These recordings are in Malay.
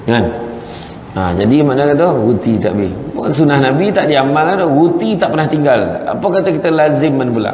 Kan? Jadi makna kata ruti tak boleh. Sunnah Nabi tak diamal dah, ruti tak pernah tinggal. Apa kata kita lazimkan pula?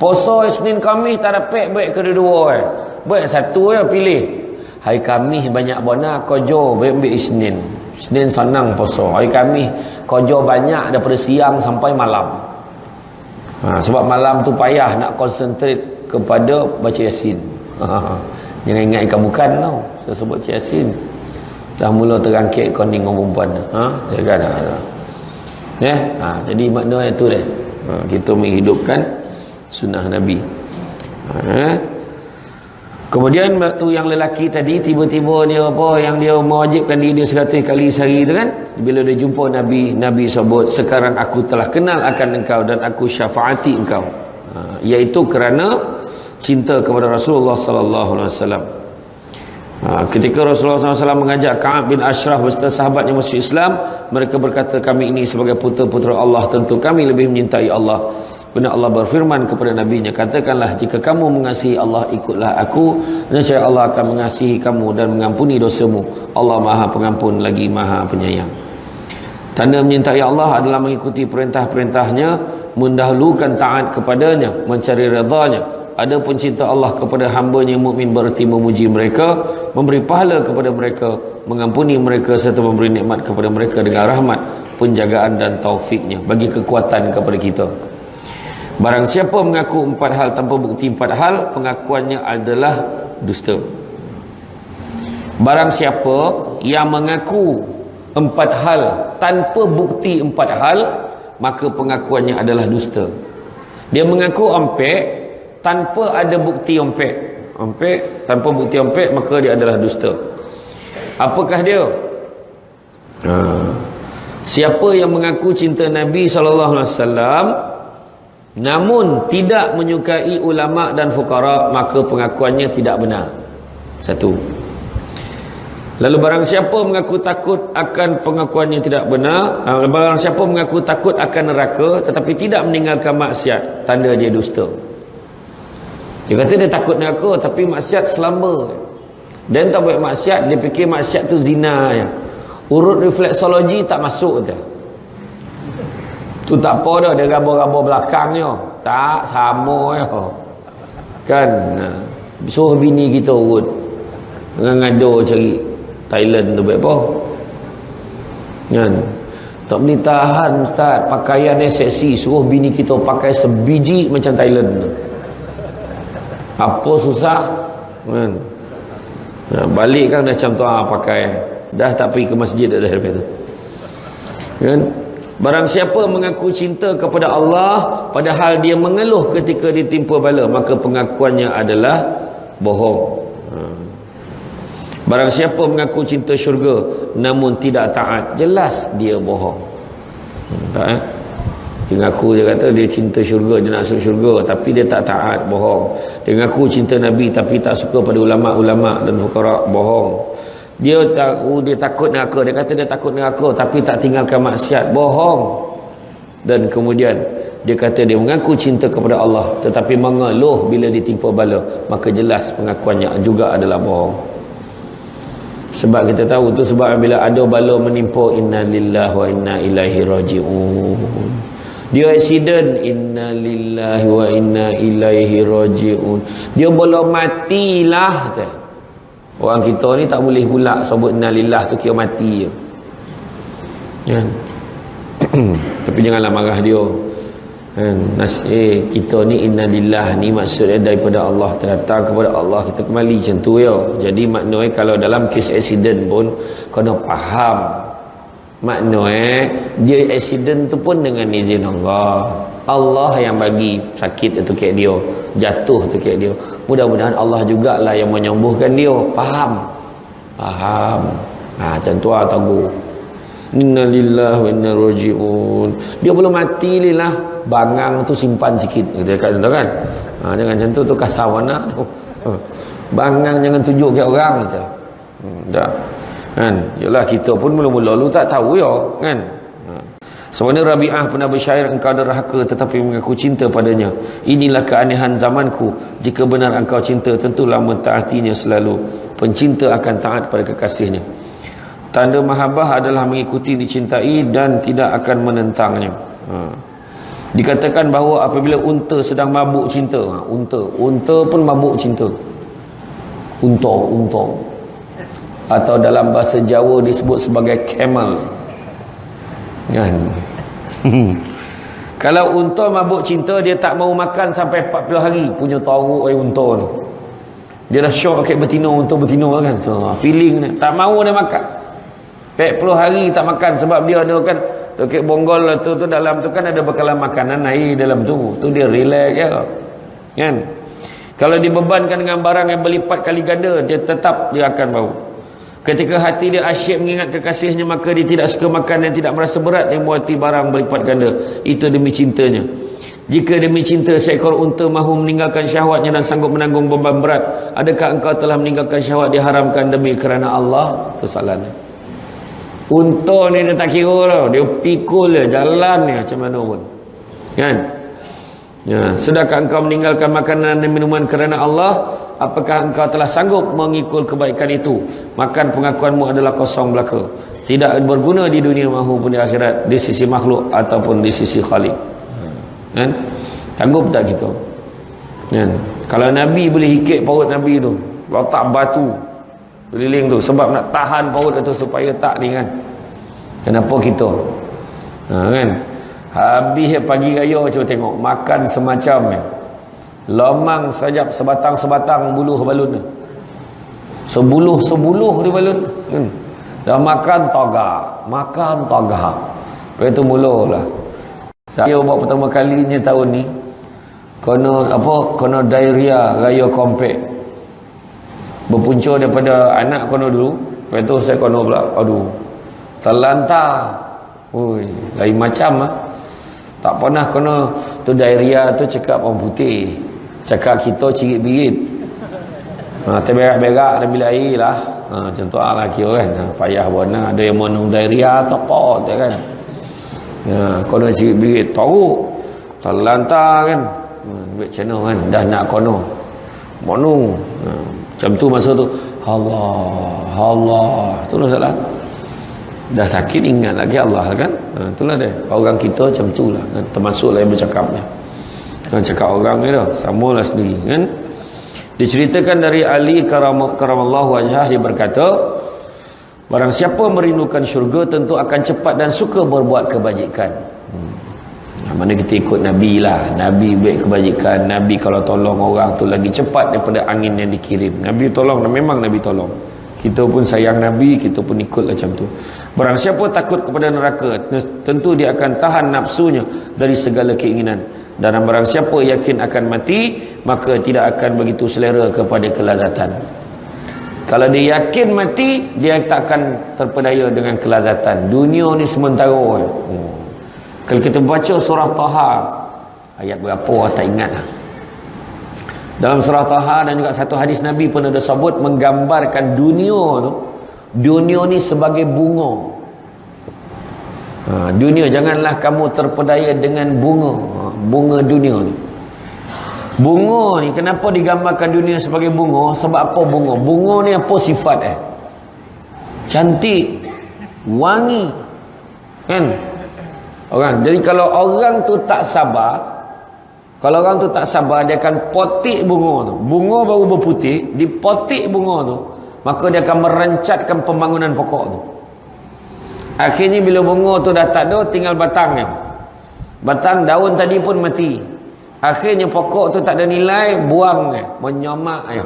Puasa Isnin Khamis tak dapat baik kedua-dua baik satu pilih. Hari Khamis banyak bona kerja, baik ambil Isnin. Isnin senang puasa. Hari Khamis kerja banyak daripada siang sampai malam. Sebab malam tu payah nak konsentrate kepada baca Yasin. Jangan ingat ikan bukan tau. Saya sebut baca Yasin. Dah mula terangkit koning orang perempuan. Kan? Jadi makna itu dia. Kita menghidupkan sunnah Nabi. Kemudian waktu yang lelaki tadi tiba-tiba dia yang dia mewajibkan diri dia 100 kali sehari tu kan, bila dia jumpa Nabi, Nabi sebut, sekarang aku telah kenal akan engkau dan aku syafaati engkau. Iaitu kerana cinta kepada Rasulullah sallallahu alaihi wasallam. Ketika Rasulullah SAW mengajak Ka'ab bin Ashraf beserta sahabatnya masuk Islam, mereka berkata, kami ini sebagai putera-putera Allah, tentu kami lebih menyintai Allah. Kerana Allah berfirman kepada Nabi-Nya, katakanlah, jika kamu mengasihi Allah, ikutlah aku, nescaya Allah akan mengasihi kamu dan mengampuni dosamu. Allah Maha Pengampun lagi Maha Penyayang. Tanda menyintai Allah adalah mengikuti perintah-perintahnya, mendahulukan taat kepadanya, mencari redha-Nya. Adapun cinta Allah kepada hamba-Nya mukmin bererti memuji mereka, memberi pahala kepada mereka, mengampuni mereka serta memberi nikmat kepada mereka dengan rahmat, penjagaan dan taufiknya, bagi kekuatan kepada kita. Barang siapa mengaku 4 hal tanpa bukti 4 hal, pengakuannya adalah dusta. Barang siapa yang mengaku 4 hal tanpa bukti 4 hal, maka pengakuannya adalah dusta. Dia mengaku ompek tanpa ada bukti ompek. Tanpa bukti ompek, maka dia adalah dusta. Apakah dia? Siapa yang mengaku cinta Nabi SAW namun tidak menyukai ulama dan fuqara, maka pengakuannya tidak benar. 1. Lalu barang siapa mengaku takut akan pengakuannya tidak benar, barang siapa mengaku takut akan neraka tetapi tidak meninggalkan maksiat, tanda dia dusta. Dia kata dia takut neraka tapi maksiat selamba. Dan tak buat maksiat, dia fikir maksiat tu zina je. Urut refleksologi tak masuk tu. Tu tak apa dah, dia rabah-rabah belakangnya. Tak sama je. Kan? Suruh bini kita urut. Ngado cari Thailand tu baik apa? Kan? Tak boleh tahan ustaz, pakaian yang seksi, suruh bini kita pakai sebiji macam Thailand tu. Apa susah kan? Balik kan dah macam tu pakai, dah tak pergi ke masjid dah lepas tu kan? Barang siapa mengaku cinta kepada Allah padahal dia mengeluh ketika ditimpa bala, maka pengakuannya adalah bohong. Barang siapa mengaku cinta syurga namun tidak taat, jelas dia bohong. Tak Dia ngaku, dia kata dia cinta syurga, dia nak masuk syurga, tapi dia tak taat, bohong. Dia ngaku cinta Nabi tapi tak suka pada ulama-ulama dan fuqara, bohong. Dia takut neraka, dia kata dia takut neraka tapi tak tinggalkan maksiat, bohong. Dan kemudian dia kata dia mengaku cinta kepada Allah tetapi mengeluh bila ditimpa bala, maka jelas pengakuannya juga adalah bohong. Sebab kita tahu tu sebab bila ada bala menimpa, innalillahi wa inna ilaihi raji'un. Dia accident, innalillahi wa inna ilaihi raji'un. Dia belum matilah tu. Orang kita ni tak boleh pula sebut innalillah tu kira mati je. Kan? Tapi janganlah marah dia. Kan? Kita ni innalillah ni maksudnya daripada Allah, datang kepada Allah, kita kembali macam tu ya. Jadi maknanya kalau dalam kes accident pun kena faham. Maknanya dia accident tu pun dengan izin Allah. Allah yang bagi sakit itu kat dia, jatuh tu kat dia. Mudah-mudahan Allah jugalah yang menyembuhkan dia. Faham? Faham. Macam tu lah tahu. Innalillahi wa inna raji'un. Dia belum mati lah. Bangang tu simpan sikit. Kita kat tu kan. Jangan macam tu kasar mana tu. Bangang jangan tunjuk kat orang tu. Tak. Kan? Yalah kita pun mula-mula lu tak tahu ya, kan? Sebenarnya Rabi'ah pernah bersyair, engkau derhaka tetapi mengaku cinta padanya. Inilah keanehan zamanku. Jika benar engkau cinta, tentulah mentaatinya selalu. Pencinta akan taat pada kekasihnya. Tanda mahabbah adalah mengikuti dicintai dan tidak akan menentangnya. Dikatakan bahawa apabila unta sedang mabuk cinta, unta pun mabuk cinta. Unta. Atau dalam bahasa Jawa disebut sebagai camel. Kan? Kalau unta mabuk cinta, dia tak mau makan sampai 40 hari. Punya teruk unta ni. Dia dah syok pakai betina, unta betina kan. So, feeling ni. Tak mau dia makan. 40 hari tak makan sebab dia ada kan dekat bonggol tu dalam tu kan ada bekalan makanan air dalam tu. Tu dia relax je. Kan? Kalau dibebankan dengan barang yang berlipat kali ganda, dia tetap dia akan bau. Ketika hati dia asyik mengingat kekasihnya, maka dia tidak suka makan dan tidak merasa berat dia muati barang berlipat ganda. Itu demi cintanya. Jika demi cinta seekor unta mahu meninggalkan syahwatnya dan sanggup menanggung beban berat, adakah engkau telah meninggalkan syahwat diharamkan demi kerana Allah? Itu soalannya. Unta ni dia tak kira tau. Dia pikul je, jalan ni macam mana pun. Kan? Ya, sudahkah engkau meninggalkan makanan dan minuman kerana Allah? Apakah engkau telah sanggup mengikul kebaikan itu? Makan pengakuanmu adalah kosong belaka. Tidak berguna di dunia maupun di akhirat, di sisi makhluk ataupun di sisi Khalik. Kan? Sanggup tak kita? Kan? Kalau Nabi boleh hikit paut Nabi tu, letak batu keliling tu sebab nak tahan paut itu supaya tak ni kan. Kenapa kita? Kan? Habis pagi raya cuba tengok makan semacam ni. Lomang sekejap sebatang-sebatang buluh balun. Sebuluh di balun. Dah makan togak. Lepas tu mulalah. Saya buat pertama kalinya tahun ni kono diarrhea raya kompak. Berpunca daripada anak kono dulu. Lepas tu saya kono pula. Aduh. Terlantar. Oi, lain macam ah. Tak pernah kono tu diarrhea tu cakap orang putih. Cakap kita cirit-birit. Terberak-berak dan bila air lah. Macam tu lah kira kan. Payah buana. Ada yang monong diarrhea atau apa tu kan. Kono cirit-birit. Teruk. Terlantar kan. Duit channel kan. Dah nak kono. Monong. Macam tu masa tu. Allah. Tu lah salah. Dah sakit ingat lagi Allah kan. Itulah dia. Orang kita macam tu lah. Termasuklah yang bercakapnya. Cakap orang ni dah samalah sendiri kan. Diceritakan dari Ali karamallahu wajhah, dia berkata, barang siapa merindukan syurga tentu akan cepat dan suka berbuat kebajikan. Mana kita ikut Nabi lah. Nabi buat kebajikan. Nabi kalau tolong orang tu lagi cepat daripada angin yang dikirim. Nabi tolong dan memang Nabi tolong. Kita pun sayang Nabi, kita pun ikut macam tu. Barang siapa takut kepada neraka, tentu dia akan tahan nafsunya dari segala keinginan. Dan barang siapa yakin akan mati, maka tidak akan begitu selera kepada kelazatan. Kalau dia yakin mati, dia tak akan terpedaya dengan kelazatan. Dunia ni sementara. Kalau kita baca surah Taha, ayat berapa tak ingat lah. Dalam surah Taha dan juga satu hadis Nabi pun ada sebut menggambarkan dunia tu. Dunia ni sebagai bunga. Dunia, janganlah kamu terpedaya dengan bunga dunia ni. Bunga ni kenapa digambarkan dunia sebagai bunga? Sebab apa bunga? Bunga ni apa sifat cantik, wangi. Kan? Jadi kalau orang tu tak sabar, dia akan potik bunga tu. Bunga baru berputih, dipotik bunga tu, maka dia akan merancatkan pembangunan pokok tu. Akhirnya bila bunga tu dah tak ada, tinggal batangnya. Batang daun tadi pun mati. Akhirnya pokok tu tak ada nilai, buang menyomak je.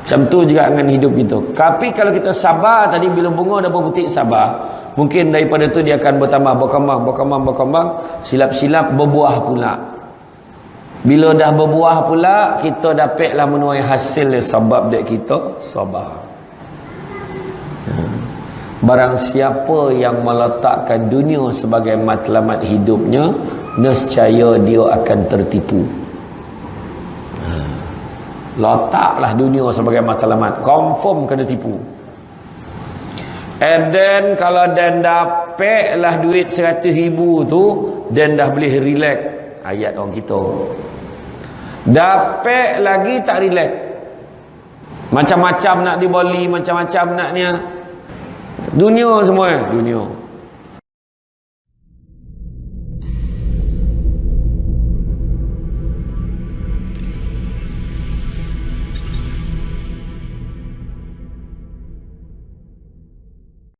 Macam tu juga dengan hidup kita. Tapi kalau kita sabar tadi, bila bunga dah berputih sabar, mungkin daripada tu dia akan berkembang, silap-silap berbuah pula. Bila dah berbuah pula, kita dapatlah menuai hasil sebab dia kita sabar. Barang siapa yang meletakkan dunia sebagai matlamat hidupnya, nescaya dia akan tertipu. Letaklah dunia sebagai matlamat, confirm kena tipu. And then kalau dan dapatlah duit 100,000 tu, dan dah boleh relax. Ayat orang kita. Dapat lagi tak relax. Macam-macam nak diboli, macam-macam nak ni. Dunia semua dunia.